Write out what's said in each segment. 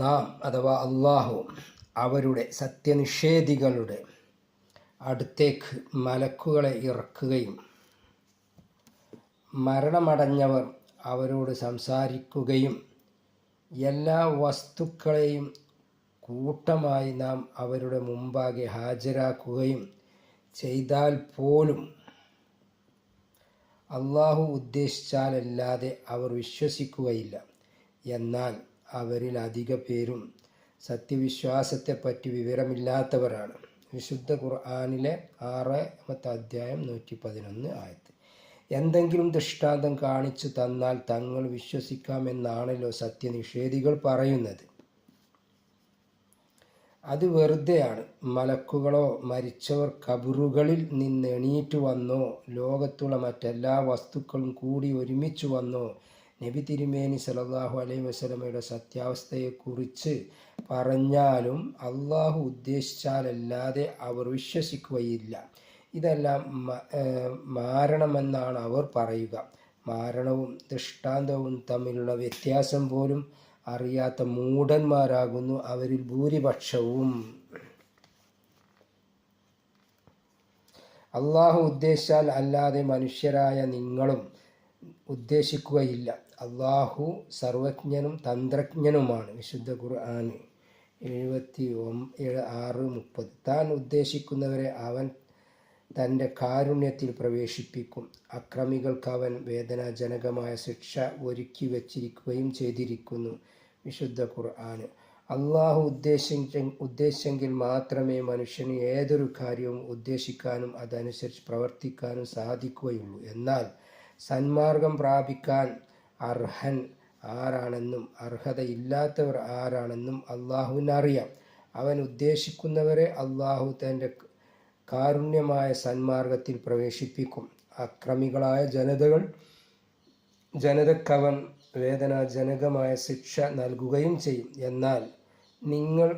നാം അഥവാ അള്ളാഹു അവരുടെ സത്യനിഷേധികളുടെ അടുത്തേക്ക് മലക്കുകളെ ഇറക്കുകയും മരണമടഞ്ഞവർ അവരോട് സംസാരിക്കുകയും എല്ലാ വസ്തുക്കളെയും കൂട്ടമായി നാം അവരുടെ മുമ്പാകെ ഹാജരാക്കുകയും ചെയ്താൽ പോലും അള്ളാഹു ഉദ്ദേശിച്ചാലല്ലാതെ അവർ വിശ്വസിക്കുകയില്ല. എന്നാൽ അവരിൽ അധിക പേരും സത്യവിശ്വാസത്തെപ്പറ്റി വിവരമില്ലാത്തവരാണ്. വിശുദ്ധ ഖുർആനിലെ 6-ാമത്തെ അധ്യായം 111 ആയത്ത്. എന്തെങ്കിലും ദൃഷ്ടാന്തം കാണിച്ചു തന്നാൽ തങ്ങൾ വിശ്വസിക്കാമെന്നാണല്ലോ സത്യനിഷേധികൾ പറയുന്നത്. അത് വെറുതെയാണ്. മലക്കുകളോ മരിച്ചവർ ഖബറുകളിൽ നിന്ന് എണീറ്റു വന്നോ ലോകത്തുള്ള മറ്റെല്ലാ വസ്തുക്കളും കൂടി ഒരുമിച്ചു വന്നോ നബി തിരുമേനി സല്ലല്ലാഹു അലൈഹി വസല്ലമയുടെ സത്യാവസ്ഥയെക്കുറിച്ച് പറഞ്ഞാലും അള്ളാഹു ഉദ്ദേശിച്ചാലല്ലാതെ അവർ വിശ്വസിക്കുകയില്ല. ഇതെല്ലാം മാരണമെന്നാണ് അവർ പറയുക. മാരണവും ദൃഷ്ടാന്തവും തമ്മിലുള്ള വ്യത്യാസം പോലും അറിയാത്ത മൂഢന്മാരാകുന്നു അവരിൽ ഭൂരിപക്ഷവും. അള്ളാഹു ഉദ്ദേശിച്ചാൽ അല്ലാതെ മനുഷ്യരായ നിങ്ങളും ഉദ്ദേശിക്കുകയില്ല. അള്ളാഹു സർവജ്ഞനും തന്ത്രജ്ഞനുമാണ്. വിശുദ്ധ ഖുർആൻ 76:30. താൻ ഉദ്ദേശിക്കുന്നവരെ അവൻ തൻ്റെ കാരുണ്യത്തിൽ പ്രവേശിപ്പിക്കും. അക്രമികൾക്ക് അവൻ വേദനാജനകമായ ശിക്ഷ ഒരുക്കി വച്ചിരിക്കുകയും ചെയ്തിരിക്കുന്നു. വിശുദ്ധ ഖുർആൻ. അള്ളാഹു ഉദ്ദേശിച്ചെങ്കിൽ മാത്രമേ മനുഷ്യന് ഏതൊരു കാര്യവും ഉദ്ദേശിക്കാനും അതനുസരിച്ച് പ്രവർത്തിക്കാനും സാധിക്കുകയുള്ളൂ. എന്നാൽ സന്മാർഗം പ്രാപിക്കാൻ അർഹൻ ആരാണെന്നും അർഹതയില്ലാത്തവർ ആരാണെന്നും അള്ളാഹുവിനറിയാം. അവൻ ഉദ്ദേശിക്കുന്നവരെ അള്ളാഹു തൻ്റെ കാരുണ്യമായ സന്മാർഗത്തിൽ പ്രവേശിപ്പിക്കും. അക്രമികളായ ജനതക്കവൻ വേദനാജനകമായ ശിക്ഷ നൽകുകയും ചെയ്യും. എന്നാൽ നിങ്ങൾ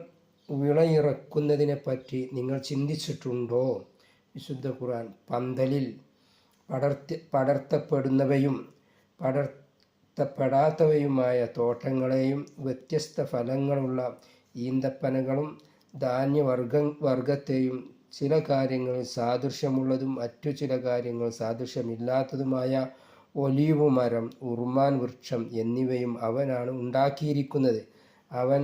വിളയിറക്കുന്നതിനെപ്പറ്റി നിങ്ങൾ ചിന്തിച്ചിട്ടുണ്ടോ? വിശുദ്ധ ഖുർആൻ. പന്തലിൽ പടർത്തപ്പെടുന്നവയും പടർത്തപ്പെടാത്തവയുമായ തോട്ടങ്ങളെയും വ്യത്യസ്ത ഫലങ്ങളുള്ള ഈന്തപ്പനകളും ധാന്യവർഗത്തെയും ചില കാര്യങ്ങളിൽ സാദൃശ്യമുള്ളതും മറ്റു ചില കാര്യങ്ങൾ സാദൃശ്യമില്ലാത്തതുമായ ഒലീവ് മരം, ഉറുമാൻ വൃക്ഷം എന്നിവയും അവനാണ് ഉണ്ടാക്കിയിരിക്കുന്നത്. അവൻ